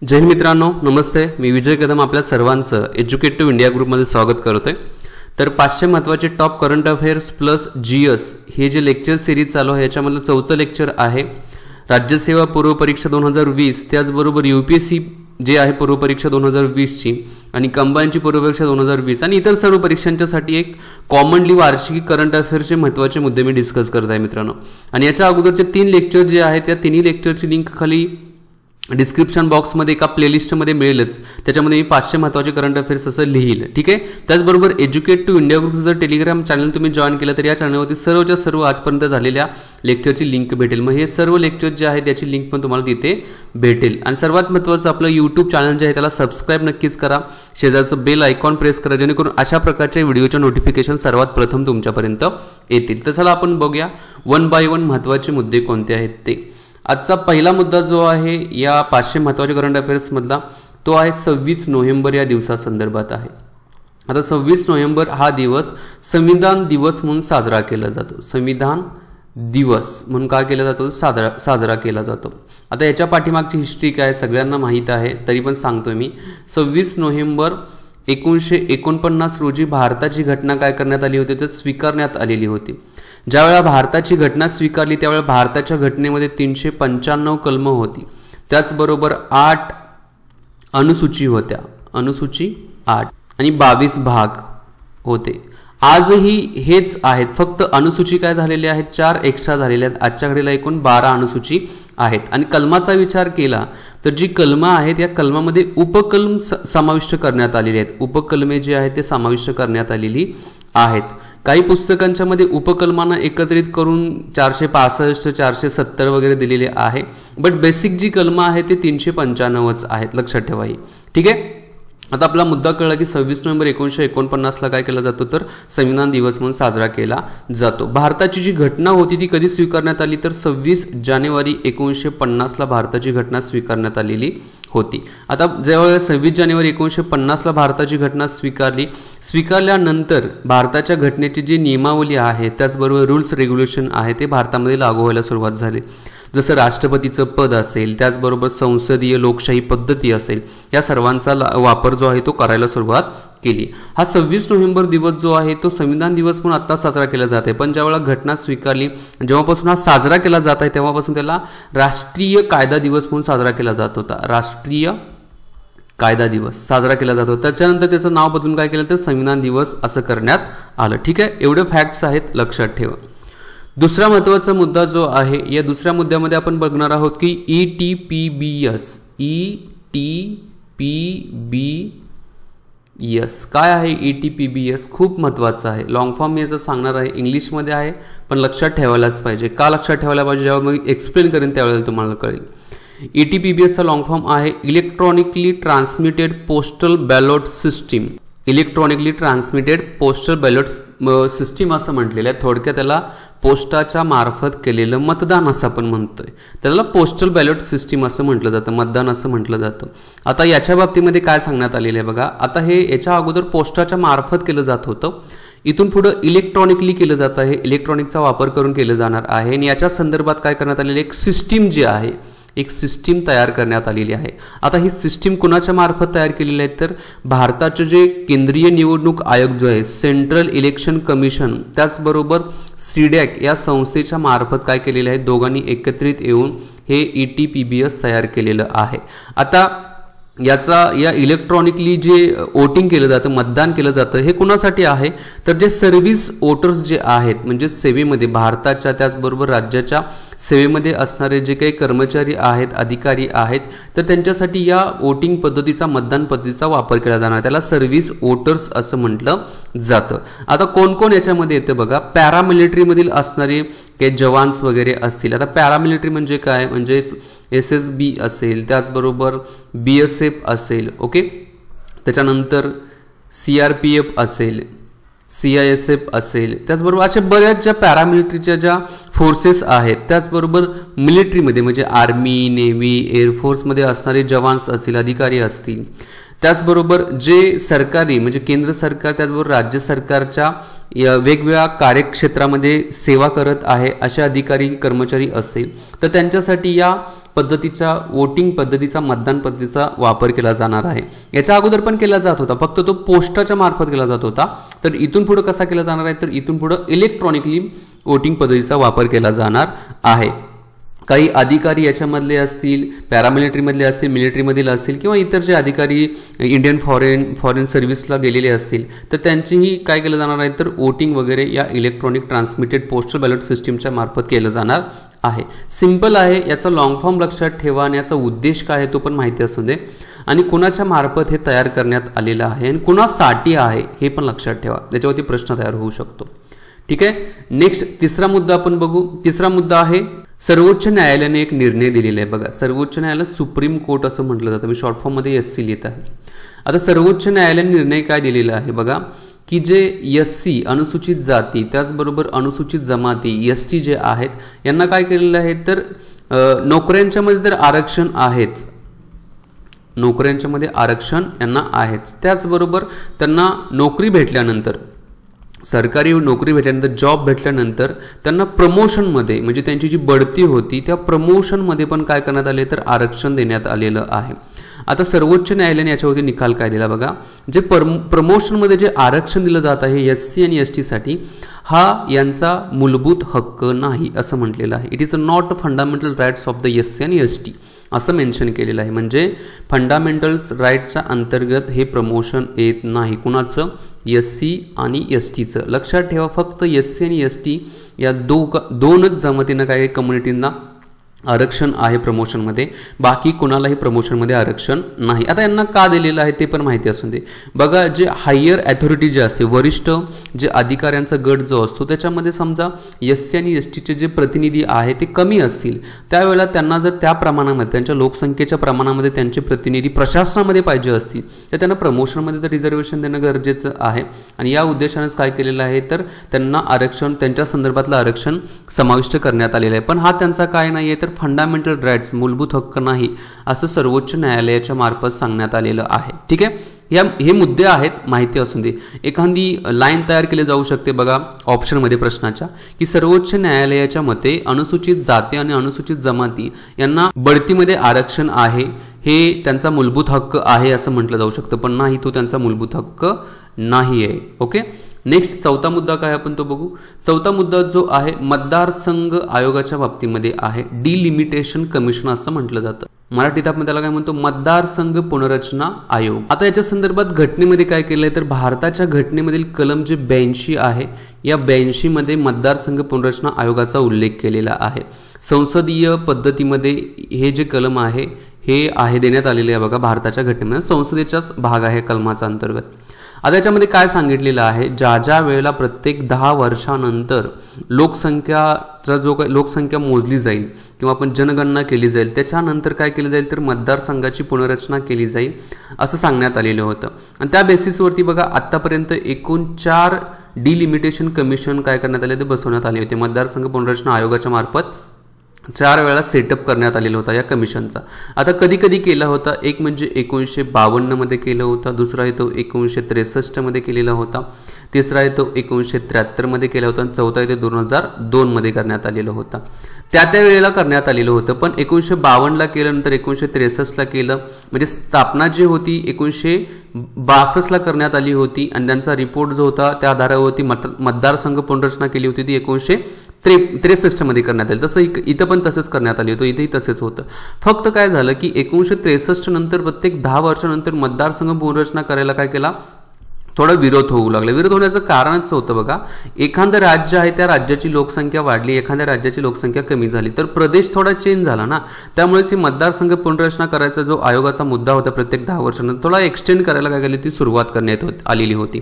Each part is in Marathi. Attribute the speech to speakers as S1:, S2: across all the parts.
S1: जय हिंद मित्रांनो, नमस्ते. मी विजय कदम आपल्या सर्वांचं एज्युकेटिव्ह इंडिया ग्रुपमध्ये स्वागत करतोय. तर 500 महत्त्वाचे top current affairs plus GS हे जे लेक्चर सिरीज चालू आहे याच्यामधलं 4थं लेक्चर आहे राज्यसेवा पूर्व परीक्षा 2020. त्याचबरोबर यूपीएससी जे आहे पूर्व परीक्षा 2020ची आणि कंबाईनची पूर्व परीक्षा 2020 आणि इतर सर्व परीक्षांच्यासाठी एक कॉमनली वार्षिक करंट अफेअर्सचे महत्त्वाचे मुद्दे मी डिस्कस करत आहे मित्रांनो. आणि याच्या अगोदरचे 3 लेक्चर जे आहेत त्या तिन्ही लेक्चरची लिंक खाली डिस्क्रिप्शन बॉक्समध्ये एका प्लेलिस्टमध्ये मिळेलच. त्याच्यामध्ये मी 500 महत्त्वाचे करंट अफेअर्स असं लिहील. ठीक आहे. त्याचबरोबर एज्युकेटिव्ह इंडिया ग्रुपचं जर टेलिग्राम चॅनल तुम्ही जॉईन केलं तर या चॅनलवरती सर्वच्या सर्व आजपर्यंत झालेल्या लेक्चरची लिंक भेटेल. मग हे सर्व लेक्चर जे आहे त्याची लिंक पण तुम्हाला तिथे भेटेल. आणि सर्वात महत्त्वाचं आपलं यूट्यूब चॅनल जे आहे त्याला सबस्क्राईब नक्कीच करा. शेजारचं बेल आयकॉन प्रेस करा जेणेकरून अशा प्रकारच्या व्हिडिओच्या नोटिफिकेशन सर्वात प्रथम तुमच्यापर्यंत येतील. तर चला आपण बघूया 1 बाय 1 महत्त्वाचे मुद्दे कोणते आहेत ते. आजचा पहिला मुद्दा जो आहे या 500 महत्त्वाचे करंट अफेअर्स मधला तो आहे 26 नोव्हेंबर या दिवसासंदर्भात आहे. आता 26 नोव्हेंबर हा दिवस संविधान दिवस म्हणून साजरा केला जातो. संविधान दिवस म्हणून काय केला जातो? साजरा केला जातो. आता याच्या पाठीमागची हिस्ट्री काय सगळ्यांना माहीत आहे तरी पण सांगतोय मी. 26 नोव्हेंबर 1949 रोजी भारताची घटना काय करण्यात आली होती तर स्वीकारण्यात आलेली होती. ज्यावेळेला भारताची घटना स्वीकारली त्यावेळेला भारताच्या घटनेमध्ये 395 कलमं होती. त्याचबरोबर 8 अनुसूची होत्या. अनुसूची 8 आणि 22 भाग होते. आजही हेच आहेत. फक्त अनुसूची काय झालेल्या आहेत 4 एक्स्ट्रा झालेल्या आहेत. आजच्या घडीला एकूण 12 अनुसूची आहेत. आणि कलमाचा विचार केला तर जी कलमं आहेत या कलमामध्ये उपकलम समाविष्ट करण्यात आलेली आहेत. उपकलमे जे आहेत ते समाविष्ट करण्यात आलेली आहेत. काही पुस्तकांच्या मध्ये उपकलमांना एकत्रित करून 465 470 वगैरे दिलेले आहे. बट बेसिक जी कलमं आहे ते 395च आहेत. लक्षात ठेवा ही. ठीक आहे. आता आपला मुद्दा कळला की 26 नोव्हेंबर 1949ला काय केला जातो तर संविधान दिवस म्हणून साजरा केला जातो. भारताची जी घटना होती ती कधी स्वीकारण्यात आली तर 26 जानेवारी 1950ला भारताची घटना स्वीकारण्यात आलेली होती. आता जेव्हा 26 जानेवारी 1950ला भारताची घटना स्वीकारल्यानंतर भारताच्या घटनेची जी नियमावली आहे त्याचबरोबर रूल्स रेग्युलेशन आहे ते भारतामध्ये लागू व्हायला सुरुवात झाली. जसं राष्ट्रपतीचं पद असेल त्याचबरोबर संसदीय लोकशाही पद्धती असेल या सर्वांचा वापर जो आहे तो करायला सुरुवात केली. हा 26 नोव्हेंबर दिवस जो आहे तो संविधान दिवस म्हणून आता साजरा केला जात आहे. पण ज्यावेळेला घटना स्वीकारली जेव्हापासून हा साजरा केला जात आहे तेव्हापासून त्याला राष्ट्रीय कायदा दिवस म्हणून साजरा केला जात होता. राष्ट्रीय कायदा दिवस साजरा केला जातो. त्याच्यानंतर त्याचं नाव बदलून काय केलं तर संविधान दिवस असं करण्यात आलं. ठीक आहे. एवढे फॅक्ट्स आहेत लक्षात ठेवा. दुसरा महत्त्वाचा मुद्दा जो आहे या दुसऱ्या मुद्द्यामध्ये आपण बघणार आहोत की ETPBS. ETPBS काय आहे? ETPBS खूप महत्त्वाचं आहे. लॉंग फॉर्म मी याचं सांगणार आहे. इंग्लिशमध्ये आहे पण लक्षात ठेवायलाच पाहिजे. का लक्षात ठेवायला पाहिजे? जेव्हा मी एक्सप्लेन करेन त्यावेळेला तुम्हाला कळेल. ETPBS चा लॉंग फॉर्म आहे electronically transmitted postal ballot system. Electronically transmitted postal ballot system असं म्हटलेलं आहे. थोडक्यात त्याला पोस्टाच्या मार्फत केलेलं मतदान असं आपण म्हणतोय. त्याला पोस्टल बॅलॉट सिस्टीम असं म्हटलं जातं. मतदान असं म्हटलं जातं. आता याच्या बाबतीमध्ये काय सांगण्यात आलेलं आहे बघा. आता हे याच्या अगोदर पोस्टाच्या मार्फत केलं जात होतं. इथून पुढं इलेक्ट्रॉनिकली केलं जात आहे. इलेक्ट्रॉनिकचा वापर करून केलं जाणार आहे. आणि याच्या संदर्भात काय करण्यात आलेलं एक सिस्टीम जी आहे एक सिस्टीम तयार करण्यात आलेली आहे. आता ही सिस्टीम कुणाच्या मार्फत तयार केलेली आहे तर भारताचे जे केंद्रीय निवडणूक आयोग जो आहे सेंट्रल इलेक्शन कमिशन त्याचबरोबर सीडॅक या संस्थेच्या मार्फत काय केलेलं आहे दोघांनी एकत्रित येऊन हे ETPBS तयार केलेलं आहे. आता या इलेक्ट्रॉनिकली जे वोटिंग केलं जातं मतदान केलं जातं हे कुणासाठी आहे तर जे सर्व्हिस वोटर्स जे आहेत म्हणजे सेवेमध्ये भारताच्या त्याचबरोबर राज्याच्या सेवेमध्ये असणारे जे काही कर्मचारी आहेत अधिकारी आहेत तर त्यांच्यासाठी या वोटिंग पद्धतीचा मतदान पद्धतीचा वापर केला जाणार. त्याला सर्व्हिस वोटर्स असं म्हटलं जातं. आता कोण कोण याच्यामध्ये येतं बघा. पॅरामिलिटरीमधील असणारे काही जवान्स वगैरे असतील. आता पॅरामिलिटरी म्हणजे काय म्हणजे SSB असेल त्याचबरोबर BSF असेल. ओके. त्याच्यानंतर CRPF असेल CISF असेल त्याचबरोबर अशा बऱ्याच ज्या पॅरामिलिटरीच्या ज्या फोर्सेस आहेत त्याचबरोबर मिलिटरीमध्ये म्हणजे आर्मी नेव्ही एअरफोर्समध्ये असणारे जवान्स असतील अधिकारी असतील. त्याचबरोबर जे सरकारी म्हणजे केंद्र सरकार त्याचबरोबर राज्य सरकारच्या वेगवेगळ्या कार्यक्षेत्रामध्ये सेवा करत आहे अशा अधिकारी कर्मचारी असतील तर त्यांच्यासाठी या पद्धतीचा वोटिंग पद्धतीचा मतदान पद्धतीचा वापर केला जाणार आहे। याच्या अगोदर पण केला जात होता, फक्त तो पोस्टाच्या मार्फत केला जात होता। तर इथून पुढे कसा केला जाणार आहे, तर इथून पुढे इलेक्ट्रॉनिकली वोटिंग पद्धतीचा वापर केला जाणार आहे। काही अधिकारी याच्यामधले असतील, पॅरामिलिटरीमधले असतील, मिलिटरीमधील असतील किंवा इतर जे अधिकारी इंडियन फॉरेन सर्व्हिसला गेलेले असतील तर त्यांचीही काय केलं जाणार आहे, तर वोटिंग वगैरे या इलेक्ट्रॉनिक ट्रान्समिटेड पोस्टल बॅलेट सिस्टीमच्या मार्फत केलं जाणार आहे। सिंपल आहे, याचा लॉंग फॉर्म लक्षात ठेवा आणि याचा उद्देश काय आहे तो पण माहिती असू दे आणि कुणाच्या मार्फत हे तयार करण्यात आलेलं आहे आणि कुणासाठी आहे हे पण लक्षात ठेवा, त्याच्यावरती प्रश्न तयार होऊ शकतो। ठीक आहे, नेक्स्ट तिसरा मुद्दा आपण बघू। तिसरा मुद्दा आहे सर्वोच्च न्यायालयाने एक निर्णय दिलेला आहे। बघा, सर्वोच्च न्यायालय सुप्रीम कोर्ट असं म्हटलं जातं, मी शॉर्ट फॉर्म मध्ये SC लिहित आहे। आता सर्वोच्च न्यायालयाने निर्णय काय दिलेला आहे बघा, की जे SC अनुसूचित जाती त्याचबरोबर अनुसूचित जमाती ST जे आहेत यांना काय केलेलं आहे, तर नोकऱ्यांच्या मध्ये तर आरक्षण आहेच, नोकऱ्यांच्या मध्ये आरक्षण यांना आहेच, त्याचबरोबर त्यांना नोकरी भेटल्यानंतर, सरकारी नोकरी भेटल्यानंतर, जॉब भेटल्यानंतर त्यांना प्रमोशनमध्ये म्हणजे त्यांची जी बढती होती त्या प्रमोशनमध्ये पण काय करण्यात आले, तर आरक्षण देण्यात आलेलं आहे। आता सर्वोच्च न्यायालयाने याच्यावरती निकाल काय दिला बघा, जे प्रमोशनमध्ये जे आरक्षण दिलं जात आहे SC आणि ST साठी, हा यांचा मूलभूत हक्क नाही असं म्हटलेलं आहे। It is not fundamental rights of the SC आणि ST असं मेन्शन केलेलं आहे, म्हणजे फंडामेंटल्स राईटच्या अंतर्गत हे प्रमोशन येत नाही। कुणाचं, SC आणि STचं। लक्षात ठेवा, फक्त SC आणि ST या दोनच जमातींना काय कम्युनिटींना आरक्षण आहे प्रमोशनमध्ये, बाकी कोणालाही प्रमोशनमध्ये आरक्षण नाही। आता यांना का दिलेलं आहे ते पण माहिती असून दे। बघा, जे हायर अथॉरिटी जे असते, वरिष्ठ जे अधिकाऱ्यांचा गट जो असतो त्याच्यामध्ये समजा SC आणि STचे जे प्रतिनिधी आहे ते कमी असतील, त्यावेळेला त्यांना जर त्या प्रमाणामध्ये त्यांच्या लोकसंख्येच्या प्रमाणामध्ये त्यांचे प्रतिनिधी प्रशासनामध्ये पाहिजे असतील तर त्यांना प्रमोशनमध्ये तर रिझर्वेशन देणं गरजेचं आहे आणि या उद्देशानेच काय केलेलं आहे, तर त्यांना आरक्षण, त्यांच्या संदर्भातलं आरक्षण समाविष्ट करण्यात आलेलं आहे। पण हा त्यांचा काय नाही आहे, तर फंडामेंटल राईट्स, मूलभूत हक्क नाही असं सर्वोच्च न्यायालयाच्या मार्फत सांगण्यात आलेलं आहे। ठीक आहे, हे मुद्दे आहेत, माहिती असून दे। एखादी लाईन तयार केली जाऊ शकते बघा ऑप्शनमध्ये प्रश्नाच्या, की सर्वोच्च न्यायालयाच्या मते अनुसूचित जाती आणि अनुसूचित जमाती यांना बढतीमध्ये आरक्षण आहे, हे त्यांचा मूलभूत हक्क आहे असं म्हटलं जाऊ शकतं, पण नाही, तो त्यांचा मूलभूत हक्क नाही आहे। ओके, नेक्स्ट चौथा मुद्दा काय आपण तो बघू। चौथा मुद्दा जो आहे मतदारसंघ आयोगाच्या बाबतीमध्ये आहे, डिलिमिटेशन कमिशन असं म्हटलं जातं। मराठीत आपण त्याला काय म्हणतो, मतदारसंघ पुनर्रचना आयोग। आता याच्या संदर्भात घटनेमध्ये काय केलंय, तर भारताच्या घटनेमधील कलम जे 82 आहे, या 82 मध्ये मतदारसंघ पुनर्रचना आयोगाचा उल्लेख केलेला आहे। संसदीय पद्धतीमध्ये हे जे कलम आहे हे आहे देण्यात आलेले आहे बघा भारताच्या घटनेमध्ये, संसदेचाच भाग आहे कलमाचा अंतर्गत। आता याच्यामध्ये काय सांगितलेलं आहे, ज्या ज्या वेळेला प्रत्येक 10 वर्षानंतर लोकसंख्या मोजली जाईल किंवा आपण जनगणना केली जाईल, त्याच्यानंतर काय केलं जाईल, तर मतदारसंघाची पुनर्रचना केली जाईल असं सांगण्यात आलेलं होतं। आणि त्या बेसिसवरती बघा आतापर्यंत एकूण 4 डिलिमिटेशन कमिशन काय करण्यात आले, ते बसवण्यात आले होते मतदारसंघ पुनर्रचना आयोगाच्या मार्फत। 4 वेळा सेटअप करण्यात आलेला होता या कमिशनचा। आता कधी कधी केला होता, एक म्हणजे 1952 मध्ये केलं होतं, दुसरा आहे तो 1963 मध्ये केलेला होता, तिसरा आहे तो 1973 मध्ये केला होता आणि चौथा आहे तो 2002 मध्ये करण्यात आलेला होता। त्या वेळेला करण्यात आलेलं होतं, पण 1952 ला केलं, नंतर 1963 ला केलं, म्हणजे स्थापना जी होती 1962 ला करण्यात आली होती आणि त्यांचा रिपोर्ट जो होता त्या आधारावरती मतदारसंघ पुनर्रचना केली होती ती 1963 मध्ये करण्यात आली। तसं इथं पण तसंच करण्यात आली होती, इथेही तसेच होतं। फक्त काय झालं की 1963 नंतर प्रत्येक 10 वर्षानंतर मतदारसंघ पुनर्रचना करायला काय केला, थोडा विरोध होऊ लागला। विरोध होण्याचं कारणच होतं बघा, एखादं राज्य आहे त्या राज्याची लोकसंख्या वाढली, एखाद्या राज्याची लोकसंख्या कमी झाली, तर प्रदेश थोडा चेंज झाला ना, त्यामुळेच ही मतदारसंघ पुनर्रचना करायचा जो आयोगाचा मुद्दा होता प्रत्येक 10 वर्षानंतर थोडा एक्सटेंड करायला काय केली, ती सुरुवात करण्यात आलेली होती।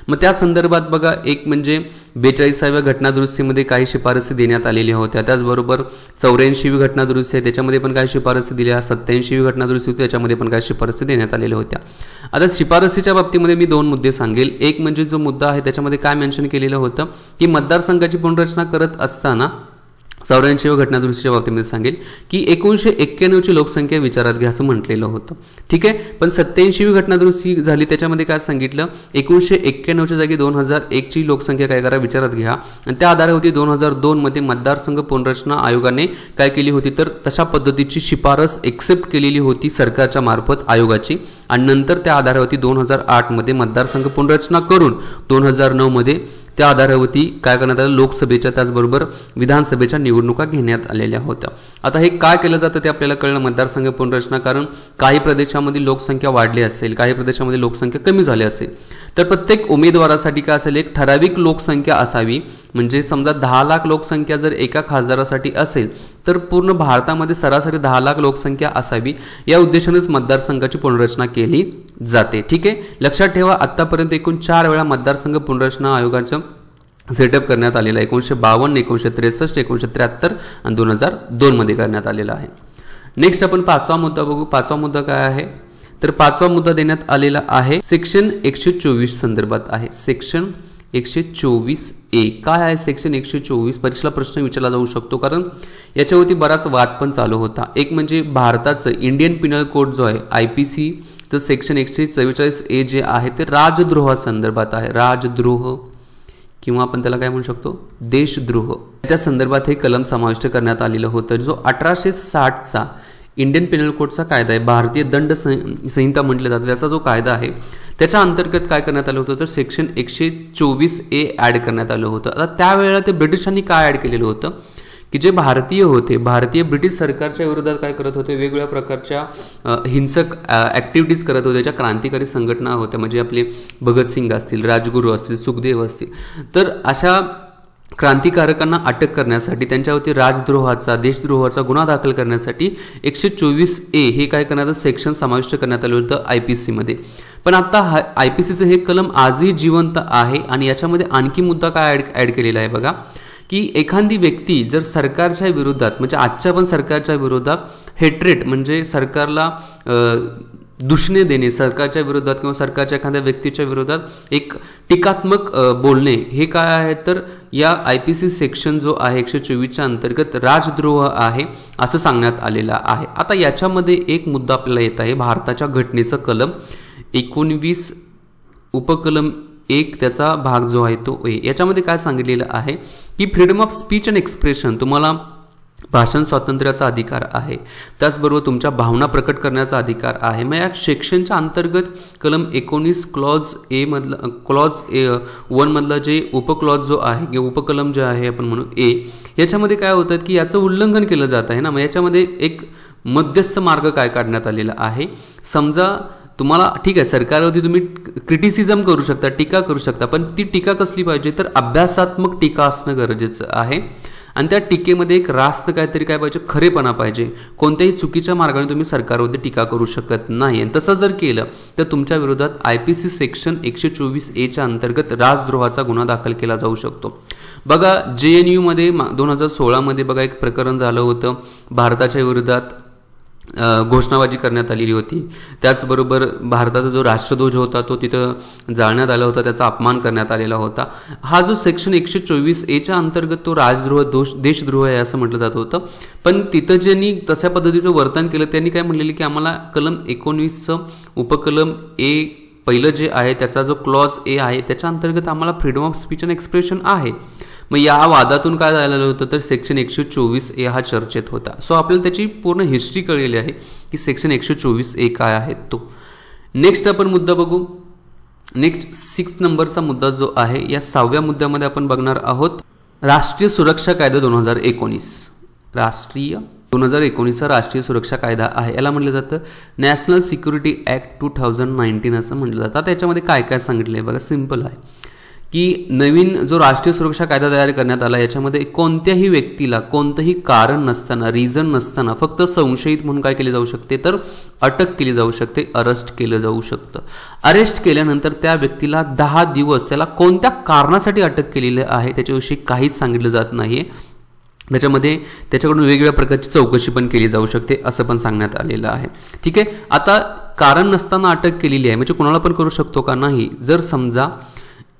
S1: मग त्या संदर्भात बघा, एक म्हणजे 42व्या घटनादुरुस्तीमध्ये काही शिफारसी देण्यात आलेल्या होत्या, त्याचबरोबर 84वी घटनादुरुस्ती आहे त्याच्यामध्ये पण काही शिफारसी दिल्या, 87वी घटनादुरुस्ती होती त्याच्यामध्ये पण काही शिफारसी देण्यात आलेल्या होत्या। आता शिफारसीच्या बाबतीमध्ये मी 2 मुद्दे सांगेल। एक म्हणजे जो मुद्दा आहे त्याच्यामध्ये काय मेन्शन केलेलं होतं की मतदारसंघाची पुनर्रचना करत असताना 84 व घटनादुरुस्तीच्या बाबतीमध्ये सांगेल की 1991ची लोकसंख्या विचारात घ्या असं म्हटलेलं होतं. ठीक आहे, पण 87वी घटनादुरुस्ती झाली, त्याच्यामध्ये काय सांगितलं, 1991च्या जागी 2001ची लोकसंख्या काय करा विचारात घ्या, आणि त्या आधारावरती 2002 मध्ये मतदारसंघ पुनर्रचना आयोगाने काय केली होती, तर तशा पद्धतीची शिफारस एक्सेप्ट केलेली होती सरकारच्या मार्फत आयोगाची, आणि नंतर त्या आधारावरती 2008 मध्ये मतदारसंघ पुनर्रचना करून 2009 मध्ये त्या आधारावरती काय करण्यात आलं, लोकसभेच्या त्याचबरोबर विधानसभेच्या निवडणुका घेण्यात आलेल्या होत्या. आता हे काय केलं जातं ते आपल्याला कळलं, मतदारसंघ पुनर्रचना, कारण काही प्रदेशामध्ये लोकसंख्या वाढली असेल, काही प्रदेशामध्ये लोकसंख्या कमी झाली असेल, तर प्रत्येक उमेदवारासाठी काय असेल, एक ठराविक लोकसंख्या असावी. म्हणजे समजा 10 लाख लोकसंख्या जर एका खासदारासाठी असेल तर पूर्ण भारतामध्ये सरासरी 10 लाख लोकसंख्या असावी, या उद्देशानेच मतदारसंघाची पुनर्रचना केली जाते. ठीक आहे, लक्षात ठेवा, आतापर्यंत एकूण 4 वेळा मतदारसंघ पुनर्रचना आयोगाचं सेटअप करण्यात आलेलं आहे. 1952, 1963, 1973 आणि 2002 मध्ये करण्यात आलेलं आहे. नेक्स्ट आपण 5वा मुद्दा बघू. 5वा मुद्दा काय आहे, तर 5वा मुद्दा देण्यात आलेला आहे सेक्शन 124 संदर्भात आहे. सेक्शन 124A काय आहे सेक्शन 124, परीक्षेला प्रश्न विचारला जाऊ शकतो, कारण याच्यावरती बराच वाद पण चालू होता. एक म्हणजे भारताचं इंडियन पिनल कोड जो आहे IPC, तर सेक्शन 144A जे आहे ते राजद्रोहा संदर्भात आहे. राजद्रोह किंवा आपण त्याला काय म्हणू शकतो, देशद्रोह, त्याच्या संदर्भात हे कलम समाविष्ट करण्यात आलेलं होतं. जो 1860चा इंडियन पिनल कोडचा कायदा आहे, भारतीय दंड संहिता म्हटलं जातं, त्याचा जो कायदा आहे त्याच्या अंतर्गत काय करण्यात आलं होतं, तर सेक्शन 124A ॲड करण्यात आलं होतं. आता त्यावेळेला ते ब्रिटिशांनी काय ॲड केलेलं होतं की जे भारतीय होते, भारतीय ब्रिटिश सरकारच्या विरोधात काय करत होते, वेगवेगळ्या प्रकारच्या हिंसक ॲक्टिव्हिटीज करत होते, ज्या क्रांतिकारी संघटना होत्या, म्हणजे आपले भगतसिंग असतील, राजगुरू असतील, सुखदेव असतील, तर अशा क्रांतिकारकांना अटक करण्यासाठी, त्यांच्यावरती राजद्रोहाचा, देशद्रोहाचा गुन्हा दाखल करण्यासाठी 124A हे काय करण्यात सेक्शन समाविष्ट करण्यात आलं होतं IPC मध्ये. पण आता IPCचं हे कलम आजही जिवंत आहे, आणि याच्यामध्ये आणखी मुद्दा काय ॲड केलेला आहे बघा, की एखादी व्यक्ती जर सरकारच्या विरोधात, म्हणजे आजच्या पण सरकारच्या विरोधात हेट्रेट म्हणजे सरकारला दूषणे देणे, सरकारच्या विरोधात किंवा सरकारच्या एखाद्या व्यक्तीच्या विरोधात एक टीकात्मक बोलणे, हे काय आहे, तर या IPC सेक्शन जो आहे 124च्या अंतर्गत राजद्रोह आहे असं सांगण्यात आलेलं आहे. आता याच्यामध्ये एक मुद्दा आपल्याला येत आहे, भारताच्या घटनेचं कलम 19 उपकलम 1 त्याचा भाग जो आहे तो A. याच्यामध्ये काय सांगितलेलं आहे की freedom of speech and expression, तुम्हाला भाषण स्वातंत्र्याचा अधिकार आहे, त्याचबरोबर तुमच्या भावना प्रकट करण्याचा अधिकार आहे. मग या सेक्शनच्या अंतर्गत कलम 19 क्लॉज A मधला, क्लॉज 1 मधला जे उपक्लॉज जो आहे किंवा उपकलम जे आहे आपण म्हणू A, याच्यामध्ये काय होतं की याचं उल्लंघन केलं जात आहे ना. मग याच्यामध्ये एक मध्यस्थ मार्ग काय काढण्यात आलेला आहे. समजा तुम्हाला ठीक आहे, सरकारवरती तुम्ही क्रिटिसिझम करू शकता, टीका करू शकता, पण ती टीका कसली पाहिजे, तर अभ्यासात्मक टीका असणं गरजेचं आहे, आणि त्या टीकेमध्ये एक रास्त काहीतरी काय पाहिजे, खरेपणा पाहिजे. कोणत्याही चुकीच्या मार्गाने तुम्ही सरकारवरती टीका करू शकत नाही, आणि तसं जर केलं तर तुमच्या विरोधात IPC सेक्शन 124A अंतर्गत राजद्रोहाचा गुन्हा दाखल केला जाऊ शकतो. बघा JNU मध्ये 2016 मध्ये बघा एक प्रकरण झालं होतं, भारताच्या विरोधात घोषणाबाजी करण्यात आलेली होती. त्याचबरोबर भारताचा जो राष्ट्रध्वज होता तो तिथं जाळण्यात आला होता, त्याचा अपमान करण्यात आलेला होता. हा जो सेक्शन 124A अंतर्गत तो राजद्रोह, देशद्रोह आहे असं म्हटलं जात होतं. पण तिथं ज्यांनी तशा पद्धतीचं वर्तन केलं त्यांनी काय म्हणलेलं की आम्हाला कलम 19 उपकलम A पहिलं जे आहे त्याचा जो क्लॉज A आहे त्याच्या अंतर्गत आम्हाला freedom of speech and expression आहे. मग या वादातून काय झालेलं होतं, तर सेक्शन 124A हा चर्चेत होता. सो आपल्याला त्याची पूर्ण हिस्ट्री कळलेली आहे की सेक्शन 124A काय आहे तो. नेक्स्ट आपण मुद्दा बघू. नेक्स्ट 6 नंबरचा मुद्दा जो आहे, या 6व्या मुद्द्यामध्ये आपण बघणार आहोत राष्ट्रीय सुरक्षा कायदा 2019. राष्ट्रीय 2019 राष्ट्रीय सुरक्षा कायदा आहे, याला म्हटलं जातं नॅशनल सिक्युरिटी ॲक्ट 2019 असं म्हटलं जातं. आता याच्यामध्ये काय काय सांगितलं आहे बघा, सिम्पल आहे की नवीन जो राष्ट्रीय सुरक्षा कायदा तयार करण्यात आला, याच्यामध्ये कोणत्याही व्यक्तीला कोणतंही कारण नसताना, रिझन नसताना फक्त संशयित म्हणून काय केले जाऊ शकते, तर अटक केली जाऊ शकते, अरेस्ट केलं जाऊ शकतं. अरेस्ट केल्यानंतर त्या व्यक्तीला 10 दिवस त्याला कोणत्या कारणासाठी अटक केलेली आहे त्याच्याविषयी काहीच सांगितलं जात नाही. त्याच्यामध्ये त्याच्याकडून वेगवेगळ्या प्रकारची चौकशी पण केली जाऊ शकते असं पण सांगण्यात आलेलं आहे. ठीक आहे, आता कारण नसताना अटक केलेली आहे म्हणजे कोणाला पण करू शकतो का, नाही. जर समजा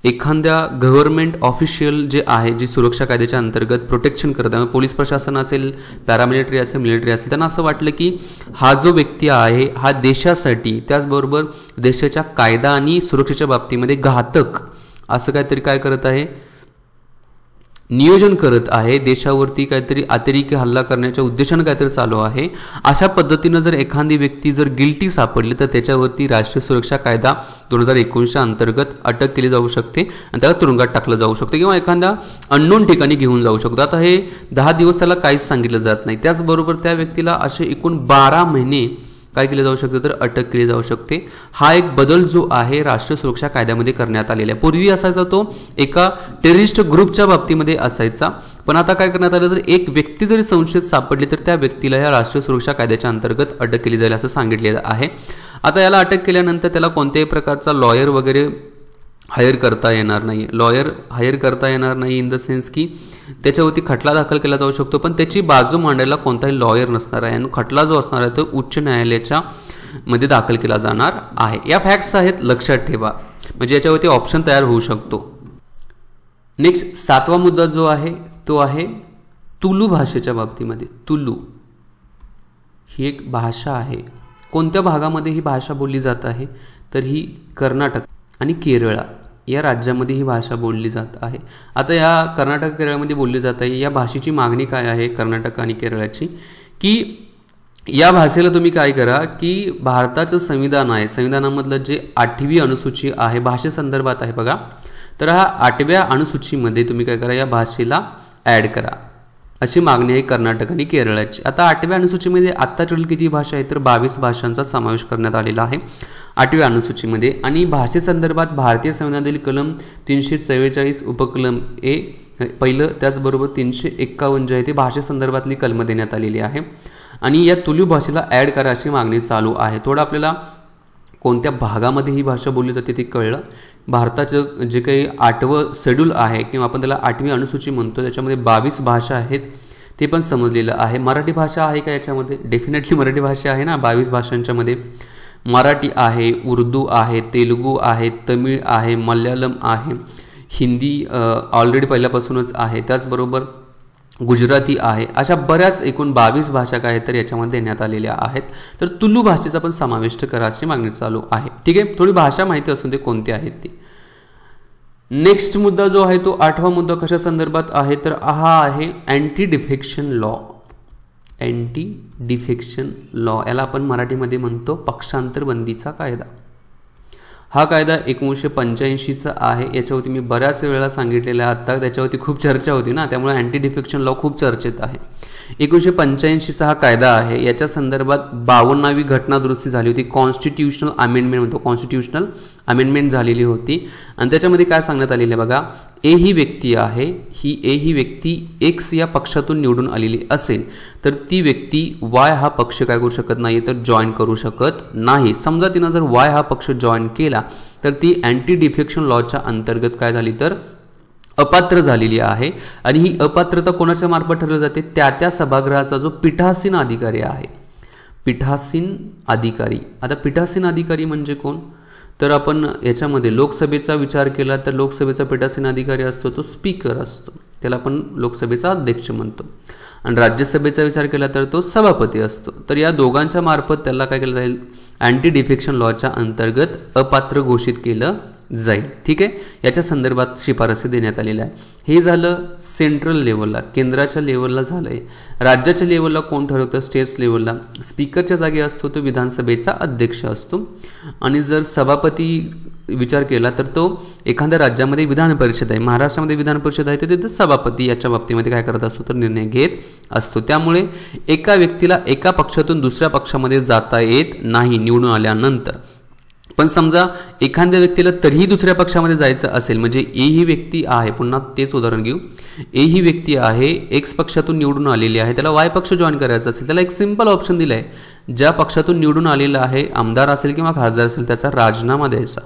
S1: एखाद्या गव्हर्नमेंट ऑफिशियल जे आहे, जी सुरक्षा कायद्याच्या अंतर्गत प्रोटेक्शन करत आहे, पोलीस प्रशासन असेल, पॅरामिलिटरी असेल, मिलिटरी असेल, त्यांना असं वाटलं की हा जो व्यक्ती आहे हा देशासाठी त्याचबरोबर देशाच्या कायदा आणि सुरक्षेच्या बाबतीमध्ये घातक असं काहीतरी काय करत आहे, नियोजन करत आहे, देशावरती काहीतरी अतिरेकी हल्ला करण्याच्या उद्देशाने काहीतरी चालू आहे, अशा पद्धतीनं जर एखादी व्यक्ती जर गिल्टी सापडली तर त्याच्यावरती राष्ट्रीय सुरक्षा कायदा 2019 अंतर्गत अटक केली जाऊ शकते आणि त्याला तुरुंगात टाकलं जाऊ शकते किंवा एखाद्या अननोन ठिकाणी घेऊन जाऊ शकतो. आता हे 10 दिवस त्याला काहीच सांगितलं जात नाही. त्याचबरोबर त्या व्यक्तीला असे एकूण 12 महिने काय केले जाऊ शकते, तर अटक केली जाऊ शकते. हा एक बदल जो आहे राष्ट्रीय सुरक्षा कायद्यामध्ये करण्यात आलेला आहे. पूर्वी असायचा तो एका टेररिस्ट ग्रुपच्या बाबतीमध्ये असायचा, पण आता काय करण्यात आलं, तर एक व्यक्ती जरी संशयित सापडली तर त्या व्यक्तीला या राष्ट्रीय सुरक्षा कायद्याच्या अंतर्गत अटक केली जाईल असं सांगितलेलं आहे. आता याला अटक केल्यानंतर त्याला कोणत्याही प्रकारचा लॉयर वगैरे हायर करता येणार नाही. लॉयर हायर करता येणार नाही इन द सेन्स की त्याच्यावरती खटला दाखल केला जाऊ शकतो, पण त्याची बाजू मांडायला कोणताही लॉयर नसणार आहे आणि खटला जो असणार आहे तो उच्च न्यायालयाच्या मध्ये दाखल केला जाणार आहे. या फॅक्ट्स आहेत, लक्षात ठेवा, म्हणजे याच्यावरती ऑप्शन तयार होऊ शकतो. नेक्स्ट 7वा मुद्दा जो आहे तो आहे तुलू भाषेच्या बाबतीमध्ये. तुलू ही एक भाषा आहे. कोणत्या भागामध्ये ही भाषा बोलली जात आहे, तर ही कर्नाटक आणि केरळा या राज्यामध्ये ही भाषा बोलली जात आहे. आता या कर्नाटक केरळमध्ये बोलली जात आहे. या भाषेची मागणी काय आहे कर्नाटक आणि केरळाची, की या भाषेला तुम्ही काय करा की भारताचं संविधान आहे, संविधानामधलं जे 8वी अनुसूची आहे भाषेसंदर्भात आहे बघा, तर हा 8व्या अनुसूचीमध्ये तुम्ही काय करा, या भाषेला ॲड करा, अशी मागणी आहे कर्नाटक आणि केरळाची. आता 8व्या अनुसूचीमध्ये आत्ता टोटल किती भाषा आहेत, तर 22 भाषांचा समावेश करण्यात आलेला आहे 8व्या अनुसूचीमध्ये. आणि भाषेसंदर्भात भारतीय संविधानातील कलम 344 उपकलम ए पहिलं, त्याचबरोबर 351 जे आहे ते भाषेसंदर्भातली कलमं देण्यात आलेली आहे. आणि या तुलू भाषेला ॲड करा अशी मागणी चालू आहे. थोडं आपल्याला कोणत्या भागामध्ये ही भाषा बोलली जाते ते कळलं. भारताचं जे काही 8वं शेड्यूल आहे किंवा आपण त्याला 8वी अनुसूची म्हणतो, त्याच्यामध्ये 22 भाषा आहेत ते पण समजलेलं आहे. मराठी भाषा आहे का याच्यामध्ये, डेफिनेटली मराठी भाषा आहे ना. 22 भाषांच्या मध्ये मराठी आहे, उर्दू आहे, तेलुगू आहे, तमिळ आहे, मल्याळम आहे, हिंदी ऑलरेडी पहिल्यापासूनच आहे, त्याचबरोबर गुजराती आहे. अशा बऱ्याच एकूण 22 भाषा काय तर याच्यामध्ये देण्यात आलेल्या आहेत. तर तुलू भाषेचा पण समाविष्ट करायची मागणी चालू आहे. ठीक आहे, थोडी भाषा माहिती असून ते कोणते आहेत ती. नेक्स्ट मुद्दा जो आहे तो 8वा मुद्दा कशा संदर्भात आहे, तर हा आहे anti defection law. Anti defection law याला आपण मराठीमध्ये म्हणतो पक्षांतर बंदीचा कायदा. हा कायदा 1985चा आहे. याच्यावरती मी बऱ्याच वेळेला सांगितलेला आहे, आता त्याच्यावरती खूप चर्चा होती ना, त्यामुळे अँटी डिफेक्शन लॉ खूप चर्चेत आहे. 1985चा हा कायदा आहे. याच्या संदर्भात 52वी घटना दुरुस्ती झाली होती, कॉन्स्टिट्यूशनल अमेंडमेंट म्हणतो, कॉन्स्टिट्यूशनल अमेंडमेंट झालेली होती. आणि त्याच्यामध्ये काय सांगण्यात आलेलं आहे बघा, ए ही व्यक्ती आहे, ही व्यक्ती एक्स या पक्षातून निवडून आलेली असेल तर ती व्यक्ती वाय हा पक्ष काय करू शकत नाही, तर जॉईन करू शकत नाही. समजा तिनं जर वाय हा पक्ष जॉईन केला तर ती अँटी डिफेक्शन लॉच्या अंतर्गत काय झाली, तर अपात्र झालेली आहे. आणि ही अपात्रता कोणाच्या मार्फत ठरवली जाते, त्या सभागृहाचा जो पीठासीन अधिकारी आहे, पीठासीन अधिकारी. आता पीठासीन अधिकारी म्हणजे कोण, तर आपण याच्यामध्ये लोकसभेचा विचार केला तर लोकसभेचा पीठासीन अधिकारी असतो तो स्पीकर असतो, त्याला आपण लोकसभेचा अध्यक्ष म्हणतो. आणि राज्यसभेचा विचार केला तर तो सभापती असतो. तर या दोघांच्या मार्फत त्याला काय केलं जाईल, अँटी डिफेक्शन लॉच्या अंतर्गत अपात्र घोषित केलं जाईल. ठीक आहे, याच्या संदर्भात शिफारसी देण्यात आलेल्या आहे. हे झालं सेंट्रल लेवलला, केंद्राच्या लेवलला झालंय. राज्याच्या लेवलला कोण ठरवतं, स्टेट्स लेवलला स्पीकरच्या जागी असतो तो विधानसभेचा अध्यक्ष असतो. आणि जर सभापती विचार केला तर तो एखाद्या राज्यामध्ये विधान परिषद आहे, महाराष्ट्रामध्ये विधान परिषद आहे, तर तिथे सभापती याच्या बाबतीमध्ये काय करत असतो, तर निर्णय घेत असतो. त्यामुळे एका व्यक्तीला एका पक्षातून दुसऱ्या पक्षामध्ये जाता येत नाही निवडून आल्यानंतर. पण समजा एखाद्या व्यक्तीला तरीही दुसऱ्या पक्षामध्ये जायचं असेल, म्हणजे ए ही व्यक्ती आहे, पुन्हा तेच उदाहरण घेऊ, ए ही व्यक्ती आहे, एक्स पक्षातून निवडून आलेली आहे, त्याला वाय पक्ष जॉईन करायचा असेल, त्याला एक सिंपल ऑप्शन दिला आहे, ज्या पक्षातून निवडून आलेला आहे, आमदार असेल किंवा खासदार असेल, त्याचा राजीनामा द्यायचा.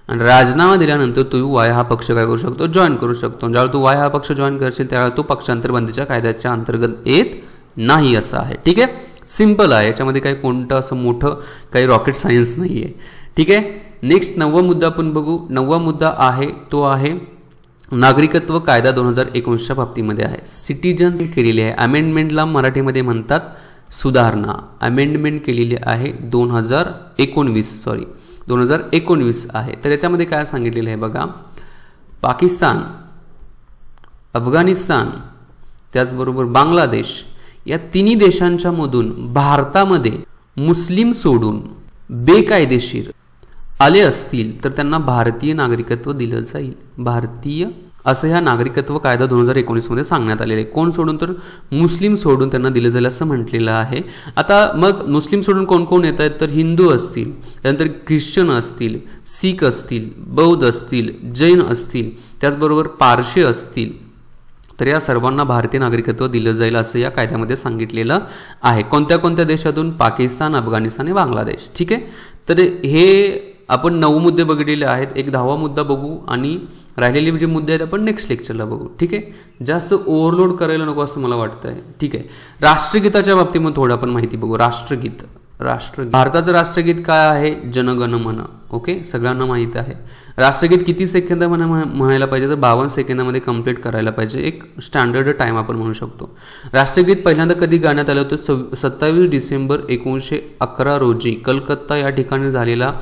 S1: आणि राजीनामा दिल्यानंतर तू वाय हा पक्ष काय करू शकतो, जॉईन करू शकतो. ज्यावेळी तू वाय हा पक्ष जॉईन करशील त्यावेळेला तू पक्षांतर बंदीच्या कायद्याच्या अंतर्गत येत नाही, असं आहे. ठीक आहे, सिंपल आहे, याच्यामध्ये काही कोणतं असं मोठं काही रॉकेट सायन्स नाही आहे. ठीक आहे, नेक्स्ट 9वा मुद्दा आपण बघू. 9वा मुद्दा आहे तो आहे नागरिकत्व कायदा 2019च्या बाबतीमध्ये आहे. सिटीजन केलेली आहे. अमेंडमेंटला मराठीमध्ये म्हणतात सुधारणा. अमेंडमेंट केलेली आहे 2019 आहे. तर याच्यामध्ये काय सांगितलेलं आहे बघा. पाकिस्तान, अफगाणिस्तान, त्याचबरोबर बांगलादेश या तिन्ही देशांच्या मधून भारतामध्ये मुस्लिम सोडून बेकायदेशीर आले असतील तर त्यांना भारतीय नागरिकत्व दिलं जाईल. भारतीय असं ह्या नागरिकत्व कायदा 2019 मध्ये सांगण्यात आलेलं आहे. कोण सोडून? तर मुस्लिम सोडून त्यांना दिलं जाईल असं म्हटलेलं आहे. आता मग मुस्लिम सोडून कोण कोण येत आहेत? तर हिंदू असतील, त्यानंतर ख्रिश्चन असतील, शीख असतील, बौद्ध असतील, जैन असतील, त्याचबरोबर पारशी असतील. तर या सर्वांना भारतीय नागरिकत्व दिलं जाईल असं या कायद्यामध्ये सांगितलेलं आहे. कोणत्या कोणत्या देशातून? पाकिस्तान, अफगाणिस्तान आणि बांगलादेश. ठीक आहे. तर हे आपण 9 मुद्दे बघितलेले आहेत. एक 10वा मुद्दा बघू आणि राहिलेले जे मुद्दे आहेत आपण नेक्स्ट लेक्चरला बघू. ठीक आहे. जास्त ओव्हरलोड करायला नको असं मला वाटतंय. ठीक आहे. राष्ट्रगीताच्या बाबतीमध्ये थोडं आपण माहिती बघू. राष्ट्रगीत. भारताचं राष्ट्रगीत काय आहे? जनगण मन. ओके, सगळ्यांना माहित आहे. राष्ट्रगीत किती सेकंद म्हणायला पाहिजे? तर 52 सेकंदामध्ये कंप्लीट करायला पाहिजे. एक स्टँडर्ड टाइम आपण म्हणू शकतो. राष्ट्रगीत पहिल्यांदा कधी गाण्यात आलं होतं? 27 डिसेंबर 1911 रोजी कलकत्ता या ठिकाणी झालेला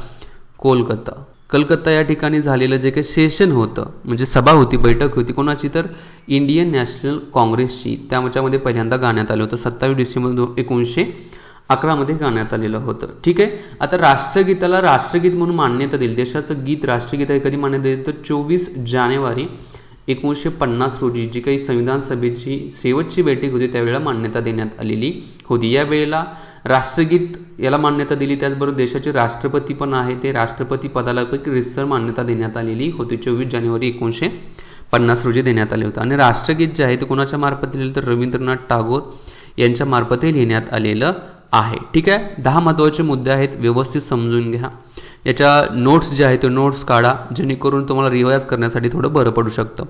S1: कलकत्ता या ठिकाणी झालेलं जे काही सेशन होतं, म्हणजे सभा होती, बैठक होती, कोणाची? तर इंडियन नॅशनल काँग्रेसची. त्यामध्ये पहिल्यांदा गाण्यात आलं होतं. 27 डिसेंबर 1911 मध्ये गाण्यात आलेलं होतं. ठीक आहे. आता राष्ट्रगीताला राष्ट्रगीत म्हणून मान्यता दिली. देशाचं गीत राष्ट्रगीत आहे कधी मान्यता दिली? तर 24 जानेवारी 1950 रोजी जी काही संविधान सभेची शेवटची बैठक होती त्यावेळेला मान्यता देण्यात आलेली होती. या वेळेला राष्ट्रगीत याला मान्यता दिली. त्याचबरोबर देशाचे राष्ट्रपती पण आहे, ते राष्ट्रपती पदाला रितसर मान्यता देण्यात आलेली होती. 24 जानेवारी 1950 रोजी देण्यात आले होते. आणि राष्ट्रगीत जे आहे ते कोणाच्या मार्फत लिहिलं? तर रवींद्रनाथ टागोर यांच्या मार्फत लिहिण्यात आलेलं आहे. ठीक आहे. 10 महत्त्वाचे मुद्दे आहेत, व्यवस्थित समजून घ्या. याच्या नोट्स जे आहेत ते नोट्स काढा जेणेकरून तुम्हाला रिवाइज करण्यासाठी थोडं बरं पडू शकतं.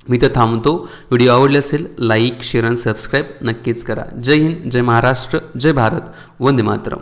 S1: मी तर थांबतो. व्हिडिओ आवडले असेल लाईक, शेअर आणि सबस्क्राईब नक्कीच करा. जय हिंद, जय महाराष्ट्र, जय भारत, वंदे मातरम.